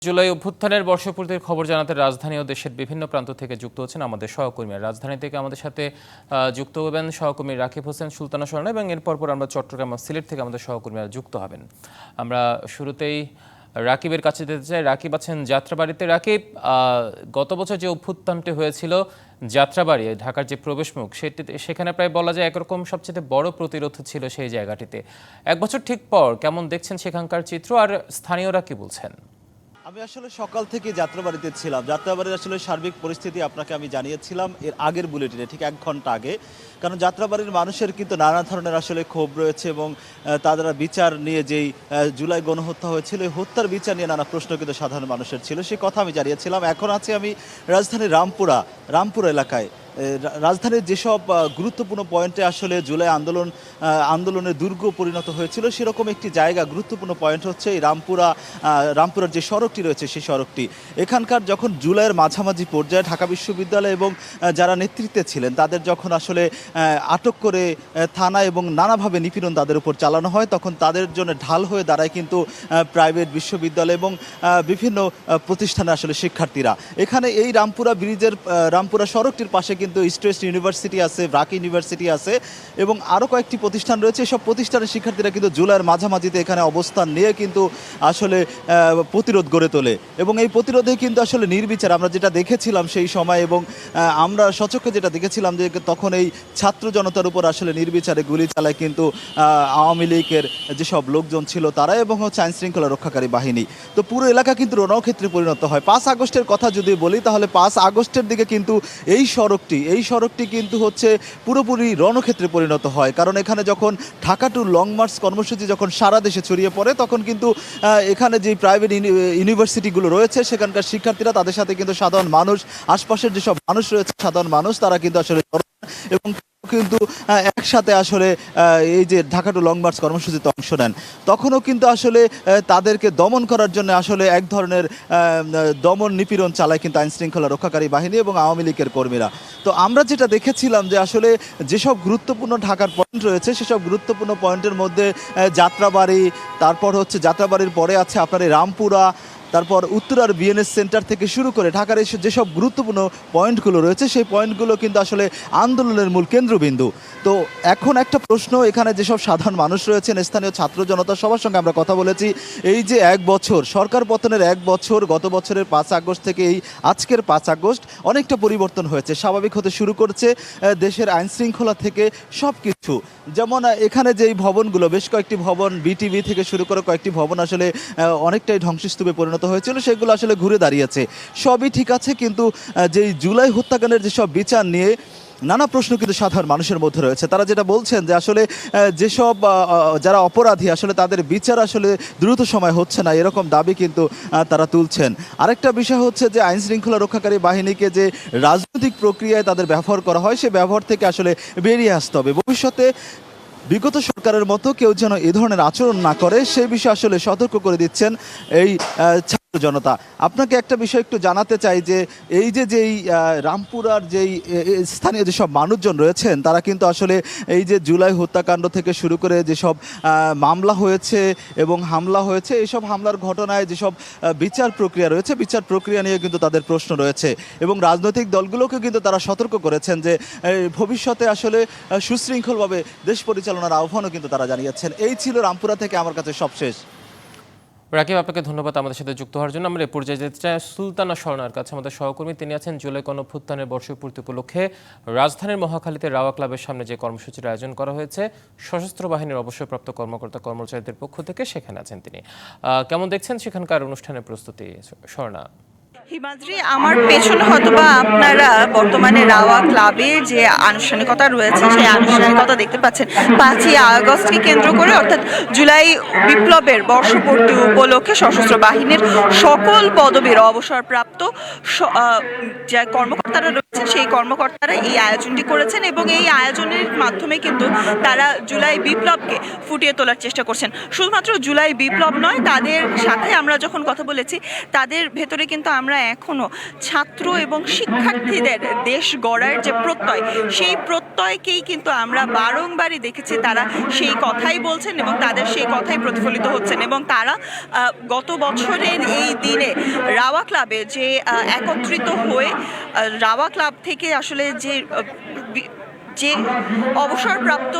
জুলাই অভ্যুত্থানের বর্ষপূর্তির খবর জানাতে রাজধানী ও দেশের বিভিন্ন প্রান্ত থেকে যুক্ত হচ্ছেন আমাদের সহকর্মীরা। রাজধানী থেকে আমাদের সাথে যুক্ত হবেন সহকর্মী রাকিব হোসেন সুলতানা স্বর্ণা এবং এরপর আমরা চট্টগ্রাম ও সিলেট থেকে আমাদের সহকর্মীরা যুক্ত হবেন। আমরা শুরুতেই রাকিবের কাছে যেতে চাই। রাকিব আছেন যাত্রাবাড়িতে। রাকিব, গত বছর যে অভ্যুত্থানটি হয়েছিল যাত্রাবাড়ি, ঢাকার যে প্রবেশমুখ, সেখানে প্রায় বলা যায় একরকম সবচেয়ে বড় প্রতিরোধ ছিল সেই জায়গাটিতে। এক বছর ঠিক পর কেমন দেখছেন সেখানকার চিত্র, আর স্থানীয়রা কি বলছেন? আমি আসলে সকাল থেকে যাত্রাবাড়িতে ছিলাম। যাত্রাবাড়ির আসলে সার্বিক পরিস্থিতি আপনাকে আমি জানিয়েছিলাম এর আগের বুলেটিনে, ঠিক 1 ঘন্টা আগে। কারণ যাত্রাবাড়ির মানুষের কিন্তু নানা ধরনের আসলে ক্ষোভ রয়েছে এবং তারা বিচার নিয়ে যেই জুলাই গণহত্যা হয়েছিল, এই হত্যার বিচার নিয়ে নানা প্রশ্ন কিন্তু সাধারণ মানুষের ছিল, সেই কথা আমি জানিয়েছিলাম। এখন আছি আমি রাজধানীর রামপুরা এলাকায়। রাজধানীর যেসব গুরুত্বপূর্ণ পয়েন্টে আসলে জুলাই আন্দোলনের দুর্গ পরিণত হয়েছিল, সেরকম একটি জায়গা, গুরুত্বপূর্ণ পয়েন্ট হচ্ছে এই রামপুরার যে সড়কটি রয়েছে সেই সড়কটি। এখানকার যখন জুলাইয়ের মাঝামাঝি পর্যায়ে ঢাকা বিশ্ববিদ্যালয় এবং যারা নেতৃত্বে ছিলেন তাদের যখন আসলে আটক করে থানা এবং নানাভাবে নিপীড়ন তাদের উপর চালানো হয়, তখন তাদের জন্য ঢাল হয়ে দাঁড়ায় কিন্তু প্রাইভেট বিশ্ববিদ্যালয় এবং বিভিন্ন প্রতিষ্ঠানে আসলে শিক্ষার্থীরা। এখানে এই রামপুরা সড়কটির পাশে কিন্তু ইস্ট ওয়েস্ট ইউনিভার্সিটি আছে, ব্রাক ইউনিভার্সিটি আছে এবং আরও কয়েকটি প্রতিষ্ঠান রয়েছে। সব প্রতিষ্ঠানের শিক্ষার্থীরা কিন্তু জুলাইয়ের মাঝামাঝিতে এখানে অবস্থান নিয়ে কিন্তু আসলে প্রতিরোধ গড়ে তোলে এবং এই প্রতিরোধে কিন্তু আসলে নির্বিচার আমরা যেটা দেখেছিলাম সেই সময়, এবং আমরা সচক্ষে যেটা দেখেছিলাম যে তখন এই ছাত্র জনতার উপর আসলে নির্বিচারে গুলি চালায় কিন্তু আওয়ামী লীগের যেসব লোকজন ছিল তারা এবং আইন শৃঙ্খলা রক্ষাকারী বাহিনী। তো পুরো এলাকা কিন্তু রণক্ষেত্রে পরিণত হয়। 5 আগস্টের কথা যদি বলি, তাহলে 5 আগস্টের দিকে কিন্তু এই সড়কটি কিন্তু হচ্ছে পুরোপুরি রণক্ষেত্রে পরিণত হয়। কারণ এখানে যখন ঢাকা টু লং মার্চ কর্মসূচি যখন সারা দেশে ছড়িয়ে পড়ে, তখন কিন্তু এখানে যে প্রাইভেট ইউনিভার্সিটিগুলো রয়েছে সেখানকার শিক্ষার্থীরা, তাদের সাথে কিন্তু সাধারণ মানুষ, আশপাশের যেসব মানুষ রয়েছে সাধারণ মানুষ, তারা কিন্তু আসলে এবং কিন্তু একসাথে আসলে এই যে ঢাকা টু লং মার্চ কর্মসূচিতে অংশ নেন। তখনও কিন্তু আসলে তাদেরকে দমন করার জন্য আসলে এক ধরনের দমন নিপীড়ন চালায় কিন্তু আইন শৃঙ্খলা রক্ষাকারী বাহিনী এবং আওয়ামী লীগের কর্মীরা। তো আমরা যেটা দেখেছিলাম যে আসলে যেসব গুরুত্বপূর্ণ ঢাকার পয়েন্ট রয়েছে সেসব গুরুত্বপূর্ণ পয়েন্টের মধ্যে যাত্রাবাড়ি, তারপর হচ্ছে যাত্রাবাড়ির পরে আছে আপনার এই রামপুরা, তারপর উত্তরার বিএনএস সেন্টার থেকে শুরু করে ঢাকার যেসব গুরুত্বপূর্ণ পয়েন্টগুলো রয়েছে সেই পয়েন্টগুলো কিন্তু আসলে আন্দোলনের মূল কেন্দ্রবিন্দু। তো এখন একটা প্রশ্ন, এখানে যেসব সাধারণ মানুষ রয়েছেন, স্থানীয় ছাত্র জনতা, সবার সঙ্গে আমরা কথা বলেছি। এই যে 1 বছর সরকার পতনের 1 বছর, গত বছরের 5 আগস্ট থেকে এই আজকের 5 আগস্ট অনেকটা পরিবর্তন হয়েছে, স্বাভাবিক হতে শুরু করছে দেশের আইন শৃঙ্খলা থেকে সব কিছু। যেমন এখানে যেই ভবনগুলো, বেশ কয়েকটি ভবন, বিটিভি থেকে শুরু করে কয়েকটি ভবন আসলে অনেকটাই ধ্বংসস্তূপে পরিণত হয়েছিল, সেগুলো আসলে ঘুরে দাঁড়িয়েছে, সবই ঠিক আছে। কিন্তু যেই জুলাই হত্যাকাণ্ডের যেসব বিচার নিয়ে নানা প্রশ্ন কিন্তু সাধারণ মানুষের মধ্যে রয়েছে। তারা যেটা বলছেন যে আসলে যেসব যারা অপরাধী আসলে তাদের বিচার আসলে দ্রুত সময় হচ্ছে না, এরকম দাবি কিন্তু তারা তুলছেন। আরেকটা বিষয় হচ্ছে যে আইন শৃঙ্খলা রক্ষাকারী বাহিনীকে যে রাজনৈতিক প্রক্রিয়ায় তাদের ব্যবহার করা হয়, সে ব্যবহার থেকে আসলে বেরিয়ে আসতে হবে। ভবিষ্যতে বিগত সরকারের মতো কেউ যেন এ ধরনের আচরণ না করে, সেই বিষয়ে আসলে সতর্ক করে দিচ্ছেন এই ছাত্র জনতা। আপনাকে একটা বিষয় একটু জানাতে চাই যে এই যেই রামপুরার যেই স্থানীয় যেসব মানুষজন রয়েছেন, তারা কিন্তু আসলে এই যে জুলাই হত্যাকাণ্ড থেকে শুরু করে যেসব মামলা হয়েছে এবং হামলা হয়েছে, এইসব হামলার ঘটনায় যেসব বিচার প্রক্রিয়া রয়েছে, বিচার প্রক্রিয়া নিয়ে কিন্তু তাদের প্রশ্ন রয়েছে এবং রাজনৈতিক দলগুলোকে কিন্তু তারা সতর্ক করেছেন যে ভবিষ্যতে আসলে সুশৃঙ্খলভাবে দেশ পরিচালনার আহ্বানও কিন্তু তারা জানিয়েছেন। এই ছিল রামপুরা থেকে আমার কাছে সবশেষ। রাকিব, আপনাকে ধন্যবাদ আমাদের সাথে যুক্ত হওয়ার জন্য। আমরা এই পর্যায়ে যেতে চাই সুলতানা স্বর্ণার কাছে, আমাদের সহকর্মী। তিনি আছেন জুলাই গণঅভ্যুত্থানের বর্ষপূর্তি উপলক্ষে রাজধানীর মহাখালীতে রাওয়া ক্লাবের সামনে যে কর্মসূচির আয়োজন করা হয়েছে সশস্ত্র বাহিনীর অবসরপ্রাপ্ত কর্মকর্তা কর্মচারীদের পক্ষ থেকে, সেখানে আছেন তিনি। কেমন দেখছেন সেখানকার অনুষ্ঠানের প্রস্তুতি, স্বর্ণা? হিমাদ্রি, আমার পেছনে হয়তোবা আপনারা বর্তমানে রাওয়া ক্লাবের যে আনুষ্ঠানিকতা রয়েছে সেই আনুষ্ঠানিকতা দেখতে পাচ্ছেন। 5ই আগস্টকে কেন্দ্র করে, অর্থাৎ জুলাই বিপ্লবের বর্ষপূর্তি উপলক্ষে সশস্ত্র বাহিনীর সকল পদবীর অবসরপ্রাপ্ত যে কর্মকর্তারা রয়েছেন সেই কর্মকর্তারা এই আয়োজনটি করেছেন এবং এই আয়োজনের মাধ্যমে কিন্তু তারা জুলাই বিপ্লবকে ফুটিয়ে তোলার চেষ্টা করছেন। শুধুমাত্র জুলাই বিপ্লব নয়, তাদের সাথে আমরা যখন কথা বলেছি তাদের ভেতরে কিন্তু আমরা এখনো ছাত্র এবং শিক্ষার্থীদের দেশ গড়ার যে প্রত্যয়, সেই প্রত্যয়কেই কিন্তু আমরা বারংবারই দেখেছি তারা সেই কথাই বলছেন এবং তাদের সেই কথাই প্রতিফলিত হচ্ছেন। এবং তারা গত বছরের এই দিনে রাওয়া ক্লাবে যে একত্রিত হয়ে রাওয়া ক্লাব থেকে আসলে যে অবসরপ্রাপ্ত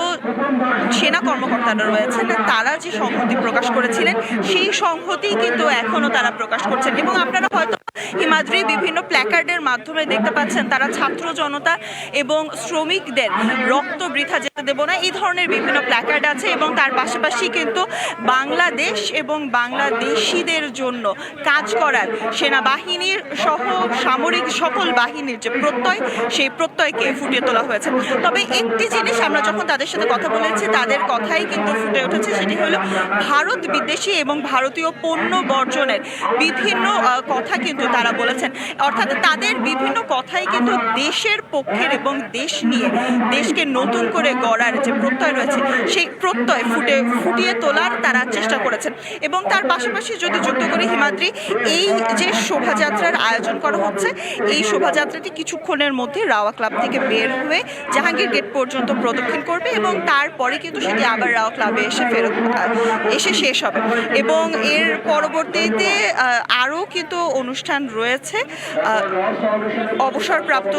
সেনা কর্মকর্তারা রয়েছেন তারা যে সংহতি প্রকাশ করেছিলেন, সেই সংহতি কিন্তু এখনো তারা প্রকাশ করছেন। এবং আপনারা হয়তো হিমাদ্রি বিভিন্ন প্ল্যাকার্ডের মাধ্যমে দেখতে পাচ্ছেন তারা ছাত্র জনতা এবং শ্রমিকদের রক্ত বৃথা যেতে দেব না, এই ধরনের বিভিন্ন প্ল্যাকার্ড আছে। এবং তার পাশাপাশি কিন্তু বাংলাদেশ এবং বাংলাদেশিদের জন্য কাজ করার সেনাবাহিনীর সহ সামরিক সকল বাহিনীর যে প্রত্যয়, সেই প্রত্যয়কে ফুটিয়ে তোলা হয়েছে। তবে একটি জিনিস আমরা যখন তাদের সাথে কথা বলেছি তাদের কথাই কিন্তু ফুটে উঠেছে, সেটি হলো ভারত বিদ্বেষী এবং ভারতীয় পণ্য বর্জনের বিভিন্ন কথা কিন্তু তারা বলেছেন। অর্থাৎ তাদের বিভিন্ন কথাই কিন্তু দেশের পক্ষের এবং দেশ নিয়ে দেশকে নতুন করে গড়ার যে প্রত্যয় রয়েছে সেই প্রত্যয় ফুটিয়ে তোলার তারা চেষ্টা করেছেন। এবং তার পাশাপাশি যদি যুক্ত করে হিমাদ্রি, এই যে শোভাযাত্রার আয়োজন করা হচ্ছে, এই শোভাযাত্রাটি কিছুক্ষণের মধ্যে রাওয়া ক্লাব থেকে বের হয়ে জাহাঙ্গীর গেট পর্যন্ত প্রদক্ষিণ করবে এবং তারপরে কিন্তু সেটি আবার রাওয়া ক্লাবে এসে শেষ হবে। এবং এর পরবর্তীতে আরও কিন্তু অনুষ্ঠান রয়েছে অবসরপ্রাপ্ত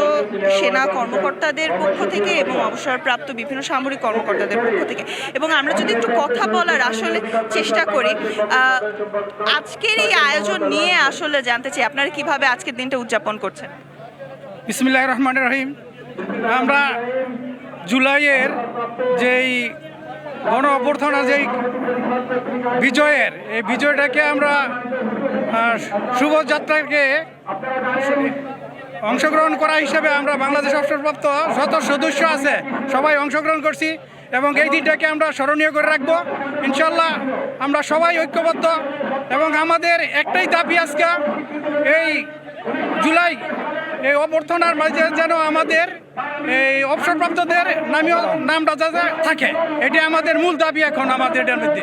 সেনা কর্মকর্তাদের পক্ষ থেকে এবং অবসরপ্রাপ্ত বিভিন্ন সামরিক কর্মকর্তাদের পক্ষ থেকে। এবং আমরা যদি একটু কথা বলার আসলে চেষ্টা করি, আজকের এই আয়োজন নিয়ে আসলে জানতে চাই আপনারা কিভাবে আজকের দিনটা উদযাপন করছেন। বিসমিল্লাহির রহমানির রহিম। আমরা জুলাইয়ের যেই গণ অভ্যর্থনা যেই বিজয়ের, এই বিজয়টাকে আমরা শুভযাত্রাকে অংশগ্রহণ করা হিসেবে আমরা বাংলাদেশ অবসরপ্রাপ্ত যত সদস্য আছে সবাই অংশগ্রহণ করছি এবং এই দিনটাকে আমরা স্মরণীয় করে রাখবো ইনশাল্লাহ। আমরা সবাই ঐক্যবদ্ধ এবং আমাদের একটাই দাবি আজকে এই জুলাই এই অভ্যর্থনার মাঝে যেন আমাদের এই অবসরপ্রাপ্তদের নামটা যাতে থাকে, এটি আমাদের মূল দাবি এখন আমাদের এটার মধ্যে।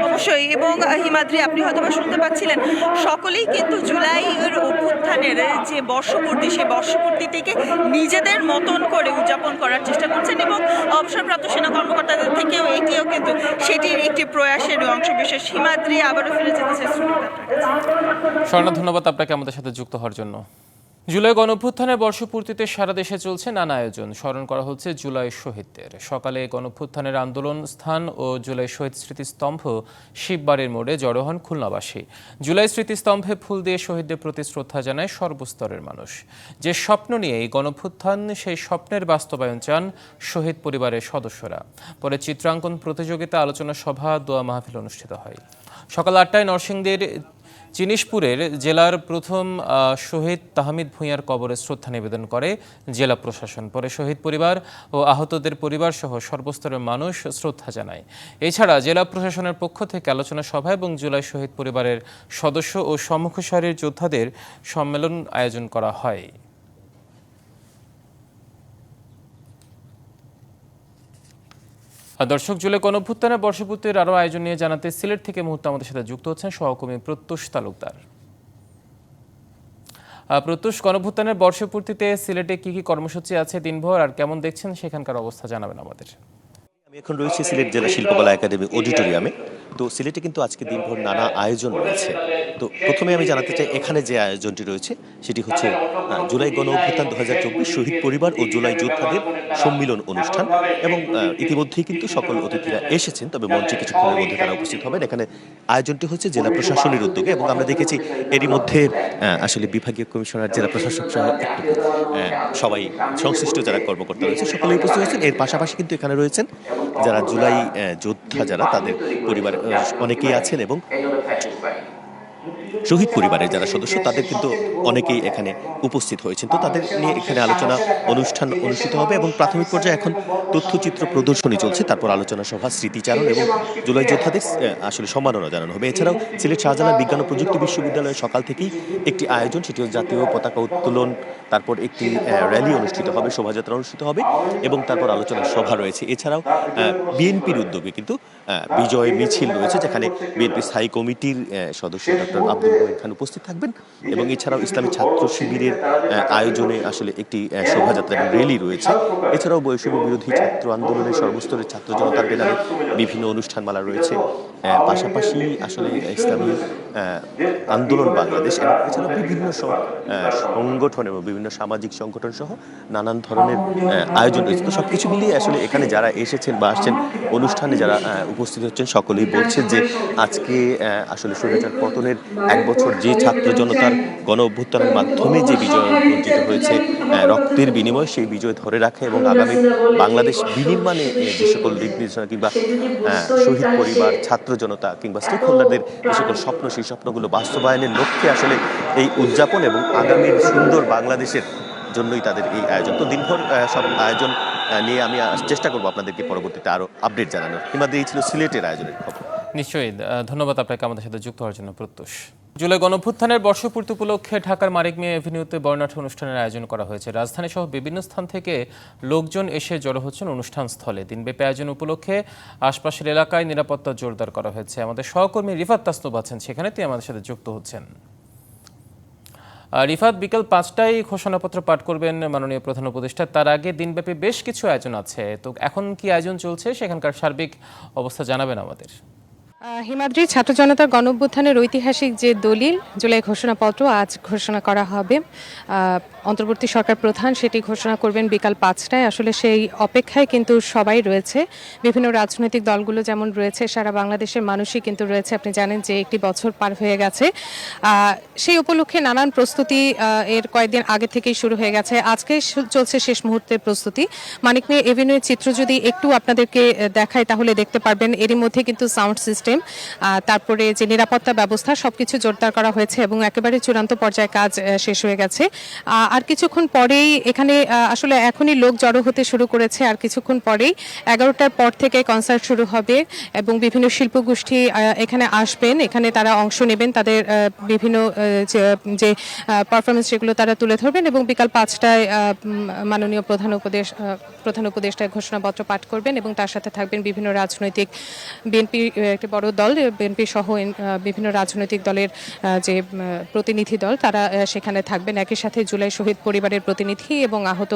অবশ্যই। এবং হিমাদ্রি, আপনি হয়তো শুনতে পাচ্ছিলেন সকলেই কিন্তু জুলাইয়ের অভ্যুত্থানের যে বর্ষপূর্তি, সেই বর্ষপূর্তিটিকে নিজেদের মতন করে উদযাপন করার চেষ্টা করছেন এবং অবসরপ্রাপ্ত সেনা কর্মকর্তাদের থেকেও এটিও কিন্তু সেটির একটি প্রয়াসের অংশবিশেষ। হিমাদ্রি, আবারও ফিরে যেতে চাই স্বর্ণা, ধন্যবাদ আপনাকে আমাদের সাথে যুক্ত হওয়ার জন্য। জুলাই গণঅভ্যুত্থানের বর্ষপূর্তিতে সারা দেশে চলছে নানা আয়োজন। স্মরণ করা হচ্ছে জুলাই শহীদদের। সকালে গণঅভ্যুত্থানের আন্দোলন স্থান ও জুলাই শহীদ স্মৃতিস্তম্ভ শিববাড়ির মোড়ে জড়ো হন খুলনাবাসী। জুলাই স্মৃতিস্তম্ভে ফুল দিয়ে শহীদদের প্রতি শ্রদ্ধা জানায় সর্বস্তরের মানুষ। যে স্বপ্ন নিয়ে এই গণঅভ্যুত্থান, সেই স্বপ্নের বাস্তবায়ন চান শহীদ পরিবারের সদস্যরা। পরে চিত্রাঙ্কন প্রতিযোগিতা, আলোচনা সভা, দোয়া মাহফিল অনুষ্ঠিত হয়। সকাল 8টায় নরসিংদীর জিনিসপুরের জেলার প্রথম শহীদ তাহমিদ ভূঁইয়ার কবরে শ্রদ্ধা নিবেদন করে জেলা প্রশাসন। পরে শহীদ পরিবার ও আহতদের পরিবার সহ সর্বস্তরের মানুষ শ্রদ্ধা জানায়। এছাড়া জেলা প্রশাসনের পক্ষ থেকে আলোচনা সভা এবং জুলাই শহীদ পরিবারের সদস্য ও সম্মুখ সারির যোদ্ধাদের সম্মেলন আয়োজন করা হয়। দর্শক, জুলাই গণঅভ্যুত্থানের বর্ষপূর্তির আরও আয়োজন নিয়ে জানাতে সিলেট থেকে মুহূর্তে আমাদের সাথে যুক্ত হচ্ছেন সহকর্মী প্রত্যুষ তালুকদার। প্রত্যুষ, গণঅভ্যুত্থানের বর্ষপূর্তিতে সিলেটে কি কি কর্মসূচি আছে দিনভর, আর কেমন দেখছেন সেখানকার অবস্থা জানাবেন আমাদের। আমি এখন রয়েছি সিলেট জেলা শিল্পকলা একাডেমি অডিটোরিয়ামে। তো সিলেটে কিন্তু আজকে দিনভর নানা আয়োজন রয়েছে। তো প্রথমে আমি জানাতে চাই এখানে যে আয়োজনটি রয়েছে সেটি হচ্ছে জুলাই গণ অভ্যুত্থান 2024 শহীদ পরিবার ও জুলাই যোদ্ধাদের সম্মিলন অনুষ্ঠান। এবং ইতিমধ্যেই কিন্তু সকল অতিথিরা এসেছেন, তবে মঞ্চে কিছুক্ষণের মধ্যে তারা উপস্থিত হবেন। এখানে আয়োজনটি হচ্ছে জেলা প্রশাসনের উদ্যোগে এবং আমরা দেখেছি এরই মধ্যে আসলে বিভাগীয় কমিশনার, জেলা প্রশাসক সহ সবাই সংশ্লিষ্ট যারা কর্মকর্তা রয়েছে সকলেই উপস্থিত হয়েছেন। এর পাশাপাশি কিন্তু এখানে রয়েছেন যারা জুলাই যোদ্ধা, যারা তাদের পরিবার অনেকেই আছেন এবং শহীদ পরিবারের যারা সদস্য তাদের কিন্তু অনেকেই এখানে উপস্থিত হয়েছেন। তো তাদের নিয়ে এখানে আলোচনা অনুষ্ঠান অনুষ্ঠিত হবে এবং প্রাথমিক পর্যায়ে এখন তথ্যচিত্র প্রদর্শনী চলছে, তারপর আলোচনা সভা, স্মৃতিচারণ এবং জুলাই যোদ্ধাদের আসলে সম্মাননা জানানো হবে। এছাড়াও সিলেট শাহজালাল বিজ্ঞান ও প্রযুক্তি বিশ্ববিদ্যালয়ে সকাল থেকেই একটি আয়োজন, সেটি জাতীয় পতাকা উত্তোলন, তারপর একটি র্যালি অনুষ্ঠিত হবে, শোভাযাত্রা অনুষ্ঠিত হবে এবং তারপর আলোচনা সভা রয়েছে। এছাড়াও বিএনপির উদ্যোগে কিন্তু বিজয় মিছিল রয়েছে, যেখানে বিএনপি স্থায়ী কমিটির সদস্য ডক্টর আব্দুল তিনি এখানে উপস্থিত থাকবেন। এবং এছাড়াও ইসলামী ছাত্র শিবিরের আয়োজনে আসলে একটি শোভাযাত্রা এবং র্যালি রয়েছে। এছাড়াও বৈষম্য বিরোধী ছাত্র আন্দোলনের সর্বস্তরের ছাত্র জনতার ব্যানারে বিভিন্ন অনুষ্ঠানমালা রয়েছে। পাশাপাশি আসলে ইসলামী আন্দোলন বাংলাদেশ এবং এছাড়াও বিভিন্ন সংগঠন এবং বিভিন্ন সামাজিক সংগঠন সহ নানান ধরনের আয়োজন রয়েছে। তো সবকিছু মিলিয়ে আসলে এখানে যারা এসেছেন বা আসছেন অনুষ্ঠানে যারা উপস্থিত হচ্ছেন সকলেই বলছেন যে আজকে আসলে স্বৈরাচার পতনের 1 বছর যে ছাত্র জনতার গণ অভ্যুত্থানের মাধ্যমে যে বিজয় অর্জিত হয়েছে রক্তের বিনিময়ে, সেই বিজয় ধরে রাখা এবং আগামী বাংলাদেশ বিনির্মাণে যে সকল দিক নির্দেশনা কিংবা শহীদ পরিবার, ছাত্র জনতা কিংবা স্টেক হোল্ডারদের যে সকল স্বপ্ন, সেই স্বপ্নগুলো বাস্তবায়নের লক্ষ্যে আসলে এই উদযাপন এবং আগামীর সুন্দর বাংলাদেশের জন্যই তাদের এই আয়োজন। তো দিনভর সব আয়োজন নিয়ে আমি চেষ্টা করবো আপনাদেরকে পরবর্তীতে আরো আপডেট জানানোর। কিংবা এই ছিল সিলেটের আয়োজনের খবর। নিশ্চয়ই, ধন্যবাদ আপনাকে আমাদের সাথে যুক্ত হওয়ার জন্য প্রত্যুষ। জুলাই গণঅভ্যুত্থানের বর্ষপূর্তি উপলক্ষে ঢাকার মানিক মিয়া এভিনিউতে বর্ণাঢ্য অনুষ্ঠানের আয়োজন করা হয়েছে। রাজধানী সহ বিভিন্ন স্থান থেকে লোকজন এসে জড়ো হচ্ছেন অনুষ্ঠান স্থলে। দিনব্যাপী আয়োজন উপলক্ষে আশপাশের এলাকায় নিরাপত্তা জোরদার করা হয়েছে। আমাদের সহকর্মী রিফাত তাসনুব আছেন সেখানে, তিনি আমাদের সাথে যুক্ত হচ্ছেন। রিফাত, বিকেল 5টায় ঘোষণাপত্র পাঠ করবেন মাননীয় প্রধান উপদেষ্টা। তার আগে দিনব্যাপী বেশ কিছু আয়োজন আছে, তো এখন কি আয়োজন চলছে সেখানকার সার্বিক অবস্থা জানাবেন আমাদের। হিমাদ্রি, ছাত্র জনতার গণঅভ্যুত্থানের ঐতিহাসিক যে দলিল জুলাই ঘোষণাপত্র আজ ঘোষণা করা হবে। অন্তর্বর্তী সরকার প্রধান সেটি ঘোষণা করবেন বিকাল 5টায়। আসলে সেই অপেক্ষায় কিন্তু সবাই রয়েছে। বিভিন্ন রাজনৈতিক দলগুলো যেমন রয়েছে, সারা বাংলাদেশের মানুষই কিন্তু রয়েছে। আপনি জানেন যে 1 বছর পার হয়ে গেছে। সেই উপলক্ষে নানান প্রস্তুতি এর কয়েকদিন আগে থেকেই শুরু হয়ে গেছে। আজকে চলছে শেষ মুহূর্তের প্রস্তুতি। মানিক মিয়া এভিনিউর চিত্র যদি একটু আপনাদেরকে দেখায় তাহলে দেখতে পারবেন এরই মধ্যে কিন্তু সাউন্ড সিস্টেম, তারপরে যে নিরাপত্তা ব্যবস্থা সবকিছু জোরদার করা হয়েছে এবং একেবারে চূড়ান্ত পর্যায়ে কাজ শেষ হয়ে গেছে। আর কিছুক্ষণ পরেই এখানে আসলে এখনই লোক জড়ো হতে শুরু করেছে। আর কিছুক্ষণ পরেই 11টার পর থেকে কনসার্ট শুরু হবে এবং বিভিন্ন শিল্পগোষ্ঠী এখানে আসবেন, এখানে তারা অংশ নেবেন, তাদের বিভিন্ন যে পারফরমেন্স সেগুলো তারা তুলে ধরবেন এবং বিকাল 5টায় মাননীয় প্রধান উপদেষ্টা ঘোষণাপত্র পাঠ করবেন এবং তার সাথে থাকবেন বিভিন্ন রাজনৈতিক, বিএনপি একটি বড় দল, বিএনপি সহ বিভিন্ন রাজনৈতিক দলের যে প্রতিনিধি দল তারা সেখানে থাকবেন। একই সাথে জুলাই শহীদ পরিবারের প্রতিনিধি এবং আহত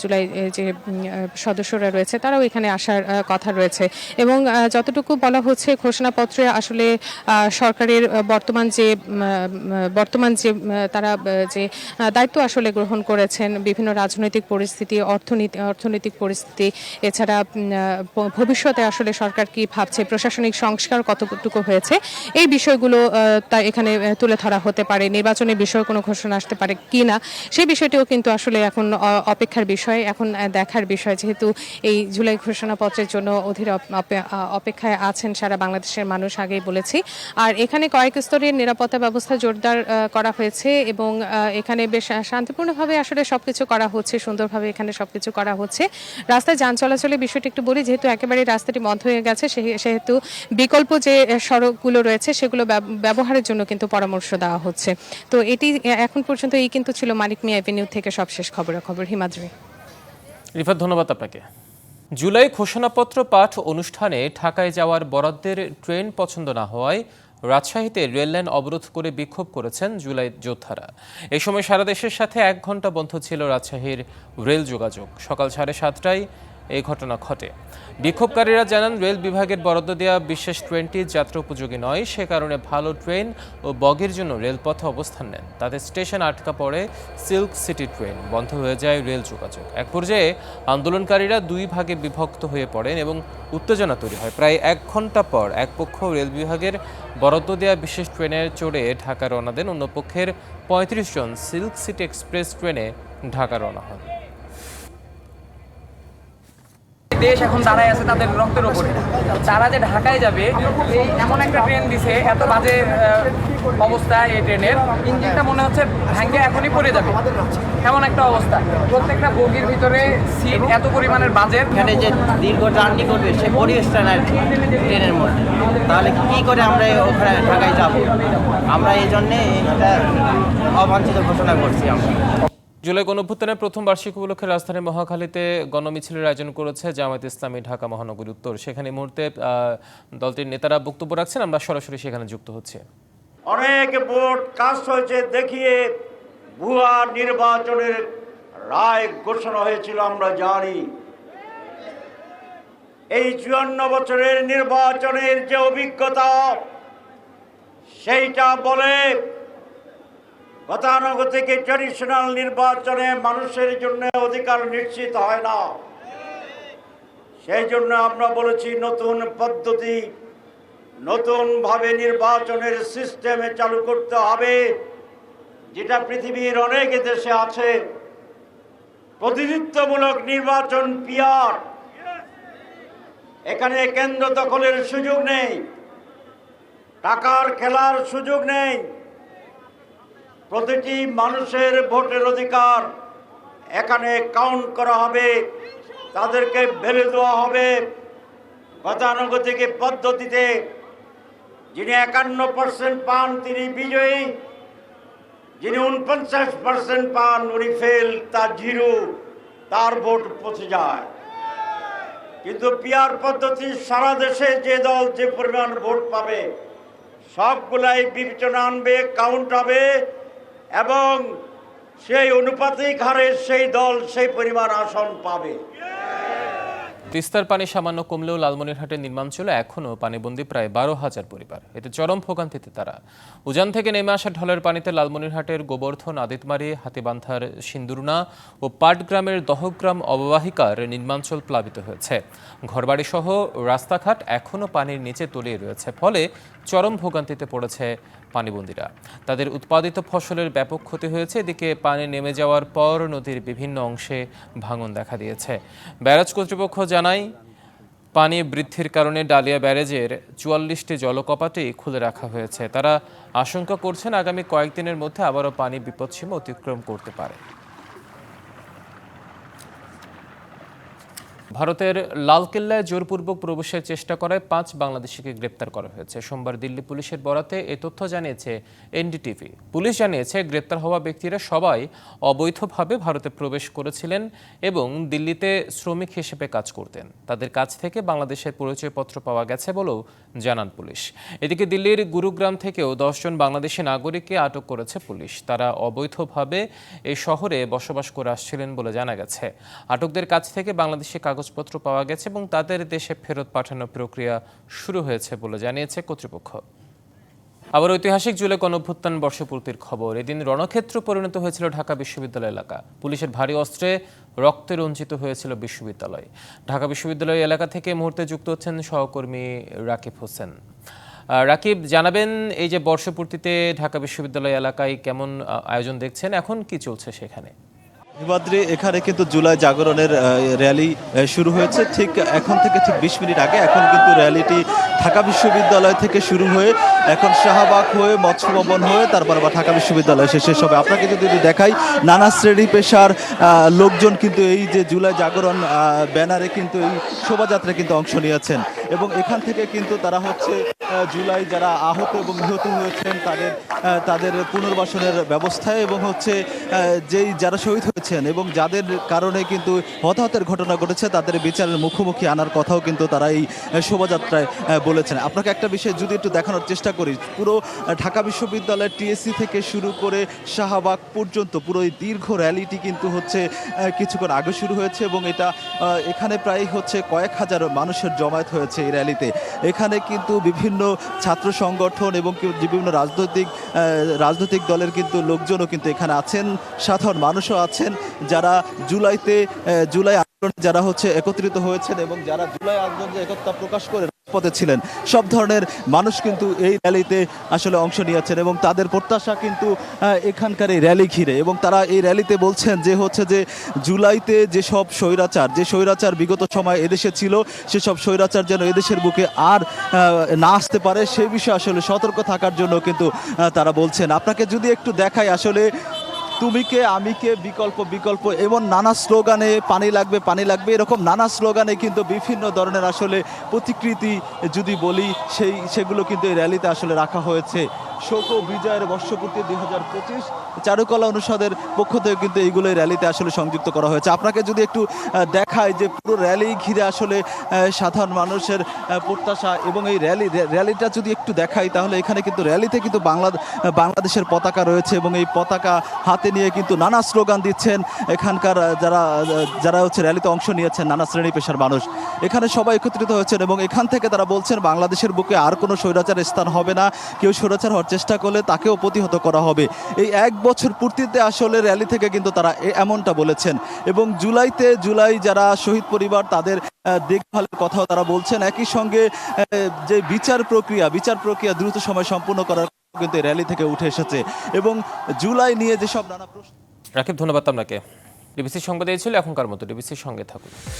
জুলাই যে সদস্যরা রয়েছে তারাও এখানে আসার কথা রয়েছে। এবং যতটুকু বলা হচ্ছে ঘোষণাপত্রে আসলে সরকারের বর্তমান যে তারা যে দায়িত্ব আসলে গ্রহণ করেছেন, বিভিন্ন রাজনৈতিক পরিস্থিতি, অর্থনৈতিক পরিস্থিতি, এছাড়া ভবিষ্যতে আসলে সরকার কি ভাবছে, প্রশাসনিক সংস্কার কতটুকু হয়েছে, এই বিষয়গুলো তা এখানে তুলে ধরা হতে পারে। নির্বাচনের বিষয়ে কোনো ঘোষণা আসতে পারে কি না সেই বিষয়টিও কিন্তু আসলে এখন অপেক্ষার বিষয়, এখন দেখার বিষয়। যেহেতু এই জুলাই ঘোষণাপত্রের জন্য অধীর অপেক্ষায় আছেন সারা বাংলাদেশের মানুষ, আগেই বলেছি। আর এখানে কয়েক স্তরের নিরাপত্তা ব্যবস্থা জোরদার করা হয়েছে এবং এখানে বেশ শান্তিপূর্ণভাবে আসলে সবকিছু করা হচ্ছে, সুন্দরভাবে এখানে সবকিছু করা হচ্ছে। রাস্তায় যান চলাচলের বিষয়টি একটু বলি, যেহেতু একেবারে রাস্তাটি বন্ধ হয়ে গেছে সেহেতু বিকল্প যে সড়কগুলো রয়েছে সেগুলো ব্যবহারের জন্য কিন্তু পরামর্শ দেওয়া হচ্ছে। তো এটি এখন পর্যন্ত এই কিন্তু ছিল মানিক মিয়া এভিনিউ থেকে সবশেষ খবরাখবর। হিমাদ্রি। রিফাত, ধন্যবাদ আপনাকে। জুলাই ঘোষণাপত্র পাঠ অনুষ্ঠানে ঢাকায় যাওয়ার বরাদ্দের ট্রেন পছন্দ না হওয়ায় রাজশাহীতে রেললাইন অবরোধ করে বিক্ষোভ করেছেন জুলাই যোদ্ধারা। এই সময় সারা দেশের সাথে 1 ঘন্টা বন্ধ ছিল রাজশাহীর রেল যোগাযোগ। সকাল 7:30টায় এই ঘটনা ঘটে। বিক্ষোভকারীরা জানান, রেল বিভাগের বরাদ্দ দেওয়া বিশেষ ট্রেনটি যাত্রা উপযোগী নয়, সে কারণে ভালো ট্রেন ও বগির জন্য রেলপথে অবস্থান নেন। তাদের স্টেশন আটকা পড়ে সিল্ক সিটি ট্রেন, বন্ধ হয়ে যায় রেল যোগাযোগ। এক পর্যায়ে আন্দোলনকারীরা 2 ভাগে বিভক্ত হয়ে পড়েন এবং উত্তেজনা তৈরি হয়। প্রায় 1 ঘন্টা পর এক পক্ষ রেল বিভাগের বরাদ্দ দেওয়া বিশেষ ট্রেনে চড়ে ঢাকা রওনা দেন, অন্য পক্ষের 35 জন সিল্ক সিটি এক্সপ্রেস ট্রেনে ঢাকা রওনা হন। দেশ এখন দাঁড়ায় আছে তাদের রক্তের ওপরে। তারা যে ঢাকায় যাবে, এই এমন একটা ট্রেন দিছে, এত বাজে অবস্থা এই ট্রেনের, ইঞ্জিনটা মনে হচ্ছে ভাঙ্গে এখনই পড়ে যাবে এমন একটা অবস্থা। প্রত্যেকটা বগির ভিতরে সিট এত পরিমাণের বাজে। এখানে যে দীর্ঘ জার্নি করবে সে পরিবেশটা নাই ট্রেনের মধ্যে, তাহলে কি করে আমরা ওখানে ঢাকায় যাব? আমরা এই জন্যে এটা অবাঞ্ছিত ঘোষণা করছি। আমরা জুলাই গণঅভ্যুত্থানের প্রথম বার্ষিকী উপলক্ষে রাজধানীর মহাখালীতে গণমিছিলের আয়োজন করেছে জামায়াতে ইসলামী ঢাকা মহানগরী উত্তর। সেখানে মুহূর্তে দলটির নেতারা বক্তব্য রাখছেন, আমরা সরাসরি সেখানে যুক্ত হচ্ছি। অনেক ভোট কাস্ট হয়েছে দেখিয়ে ভুয়া নির্বাচনের রায় ঘোষণা হয়েছিল আমরা জানি। এই 54 বছরের নির্বাচনের যে অভিজ্ঞতা সেইটা বলে গতানুগতিক ট্র্যাডিশনাল নির্বাচনে মানুষের জন্য অধিকার নিশ্চিত হয় না। সেই জন্য আমরা বলেছি নতুন পদ্ধতি, নতুনভাবে নির্বাচনের সিস্টেমে চালু করতে হবে, যেটা পৃথিবীর অনেক দেশে আছে। প্রতিনিধিত্বমূলক নির্বাচন পিয়ার, এখানে কেন্দ্র দখলের সুযোগ নেই, টাকার খেলার সুযোগ নেই। প্রতিটি মানুষের ভোটের অধিকার এখানে কাউন্ট করা হবে, তাদেরকে ভ্যালু দেওয়া হবে। গতানুগতিক পদ্ধতিতে যিনি 51% পান তিনি বিজয়ী, যিনি 49% পান উনি ফেল, তার জিরো, তার ভোট পৌঁছে যায়। কিন্তু পিয়ার পদ্ধতি সারা দেশে যে দল যে পরিমাণ ভোট পাবে সবগুলাই বিবেচনা আনবে, কাউন্ট হবে এবং সেই অনুপাতিক হারে সেই দল সেই পরিমাণ আসন পাবে। তিস্তার পানি সামান্য কমলেও লালমনিরহাটের নির্মাঞ্চলে এখনও পানিবন্দী প্রায় 12,000 পরিবার। এতে চরম ভোগান্তিতে তারা। উজান থেকে নেমে আসা ঢলের পানিতে লালমনিরহাটের গোবর্ধন, আদিতমারি, হাতিবান্ধার সিন্দুরনা ও পাটগ্রামের দহগ্রাম অববাহিকার নির্মাঞ্চল প্লাবিত হয়েছে। ঘরবাড়ি সহ রাস্তাঘাট এখনও পানির নিচে তলিয়ে রয়েছে, ফলে চরম ভোগান্তিতে পড়েছে পানিবন্দীরা। তাদের উৎপাদিত ফসলের ব্যাপক ক্ষতি হয়েছে। এদিকে পানি নেমে যাওয়ার পর নদীর বিভিন্ন অংশে ভাঙন দেখা দিয়েছে। ব্যারাজ কর্তৃপক্ষ জানায়, পানি বৃদ্ধির কারণে ডালিয়া ব্যারেজের 44টি জলকপাটই খুলে রাখা হয়েছে। তারা আশঙ্কা করছেন আগামী কয়েকদিনের মধ্যে আবারও পানি বিপদসীমা অতিক্রম করতে পারে। ভারতের লালকেল্লায় জোরপূর্বক প্রবেশের চেষ্টা করায় 5 বাংলাদেশিকে গ্রেপ্তার করা হয়েছে। সোমবার দিল্লি পুলিশের বরাতে এ তথ্য জানিয়েছে এনডিটিভি। পুলিশ জানিয়েছে, গ্রেপ্তার হওয়া ব্যক্তিরা সবাই অবৈধভাবে ভারতে প্রবেশ করেছিলেন এবং দিল্লিতে শ্রমিক হিসেবে কাজ করতেন। তাদের কাছ থেকে বাংলাদেশের পরিচয়পত্র পাওয়া গেছে বলেও জানান পুলিশ। এদিকে দিল্লির গুরুগ্রাম থেকেও 10 জন বাংলাদেশি নাগরিককে আটক করেছে পুলিশ। তারা অবৈধভাবে এই শহরে বসবাস করে আসছিলেন বলে জানা গেছে। আটকদের কাছ থেকে বাংলাদেশি কাগজপত্র পাওয়া গেছে এবং তাদের দেশে ফেরত পাঠানোর প্রক্রিয়া শুরু হয়েছে বলে জানিয়েছে কর্তৃপক্ষ। আবার ঐতিহাসিক জুলাই গণঅভ্যুত্থান বর্ষপূর্তির খবর। এদিন রণক্ষেত্র পরিণত হয়েছিল ঢাকা বিশ্ববিদ্যালয় এলাকা। পুলিশের ভারী অস্ত্রে রক্তে রঞ্জিত হয়েছিল বিশ্ববিদ্যালয়। ঢাকা বিশ্ববিদ্যালয় এলাকা থেকে মুহূর্তে যুক্ত হচ্ছেন সহকর্মী রাকিব হোসেন। রাকিব, জানাবেন এই যে বর্ষপূর্তিতে ঢাকা বিশ্ববিদ্যালয় এলাকায় কেমন আয়োজন দেখছেন, এখন কি চলছে সেখানে? হিমাদ্রি, এখানে কিন্তু জুলাই জাগরণের র্যালি শুরু হয়েছে ঠিক এখন থেকে ঠিক 20 মিনিট আগে। এখন কিন্তু র্যালিটি ঢাকা বিশ্ববিদ্যালয় থেকে শুরু হয়ে এখন শাহবাগ হয়ে মৎস্য ভবন হয়ে তারপর আবার ঢাকা বিশ্ববিদ্যালয় শেষ হবে। আপনাকে যদি দেখাই, নানা শ্রেণী পেশার লোকজন কিন্তু এই যে জুলাই জাগরণ ব্যানারে কিন্তু এই শোভাযাত্রায় কিন্তু অংশ নিয়েছেন এবং এখান থেকে কিন্তু তারা হচ্ছে জুলাই যারা আহত এবং নিহত হয়েছেন তাদের পুনর্বাসনের ব্যবস্থায় এবং হচ্ছে যেই যারা শহীদ হয়েছেন এবং যাদের কারণে কিন্তু হতাহতের ঘটনা ঘটেছে তাদের বিচারের মুখোমুখি আনার কথাও কিন্তু তারা এই শোভাযাত্রায় বলেছেন। আপনাকে একটা বিষয় যদি একটু দেখানোর চেষ্টা করি, পুরো ঢাকা বিশ্ববিদ্যালয়ের টিএসসি থেকে শুরু করে শাহবাগ পর্যন্ত পুরো এই দীর্ঘ র্যালিটি কিন্তু হচ্ছে কিছুক্ষণ আগে শুরু হয়েছে এবং এটা এখানে প্রায় হচ্ছে কয়েক হাজার মানুষের জমায়েত হয়েছে এই র্যালিতে। এখানে কিন্তু বিভিন্ন ছাত্র সংগঠন এবং বিভিন্ন রাজনৈতিক দলের কিন্তু লোকজনও কিন্তু এখানে আছেন, সাধারণ মানুষও আছেন যারা জুলাই আন্দোলনে যারা হচ্ছে একত্রিত হয়েছেন এবং যারা জুলাই আন্দোলনে একতা প্রকাশ করে পথে ছিলেন। সব ধরনের মানুষ কিন্তু এই র্যালিতে আসলে অংশ নিয়েছেন এবং তাদের প্রত্যাশা কিন্তু এখানকার এই র্যালি ঘিরে এবং তারা এই র্যালিতে বলছেন যে হচ্ছে যে জুলাইতে যে স্বৈরাচার বিগত সময় এদেশে ছিল সেসব স্বৈরাচার যেন এদেশের বুকে আর না আসতে পারে সেই বিষয়ে আসলে সতর্ক থাকার জন্য কিন্তু তারা বলছেন। আপনাকে যদি একটু দেখাই, আসলে তুমি কে আমি কে বিকল্প বিকল্প এমন নানা স্লোগানে পানি লাগবে এরকম নানা স্লোগানে কিন্তু বিভিন্ন ধরনের আসলে প্রতিকৃতি যদি বলি সেগুলো কিন্তু এই র্যালিতে আসলে রাখা হয়েছে। শোক ও বিজয়ের বর্ষপূর্তি 2025 চারুকলা অনুষদের পক্ষ থেকে কিন্তু এইগুলো এই র্যালিতে আসলে সংযুক্ত করা হয়েছে। আপনাকে যদি একটু দেখায় যে পুরো র্যালি ঘিরে আসলে সাধারণ মানুষের প্রত্যাশা এবং এই র্যালিটা যদি একটু দেখাই তাহলে এখানে কিন্তু র্যালিতে কিন্তু বাংলাদেশের পতাকা রয়েছে এবং এই পতাকা হাতে নিয়ে কিন্তু নানা স্লোগান দিচ্ছেন এখানকার যারা হচ্ছে র্যালিতে অংশ নিয়েছেন নানা শ্রেণী পেশার মানুষ এখানে সবাই একত্রিত হয়েছেন এবং এখান থেকে তারা বলছেন বাংলাদেশের বুকে আর কোনো স্বৈরাচারের স্থান হবে না, কেউ স্বৈরাচার হওয়ার চেষ্টা করলে তাকেও প্রতিহত করা হবে। এই 1 বছর পূর্তিতে আসলে র্যালি থেকে কিন্তু তারা এমনটা বলেছেন এবং জুলাই যারা শহীদ পরিবার তাদের দেখভালের কথাও তারা বলছেন। একই সঙ্গে যে বিচার প্রক্রিয়া দ্রুত সময় সম্পূর্ণ করার কিন্তু এই র্যালি থেকে উঠে এসেছে এবং জুলাই নিয়ে যেসব নানা প্রশ্ন। রাকিব, ধন্যবাদ আপনাকে। ডিবিসির সংবাদে ছিল এখনকার মতো। ডিবিসির সঙ্গে থাকুন।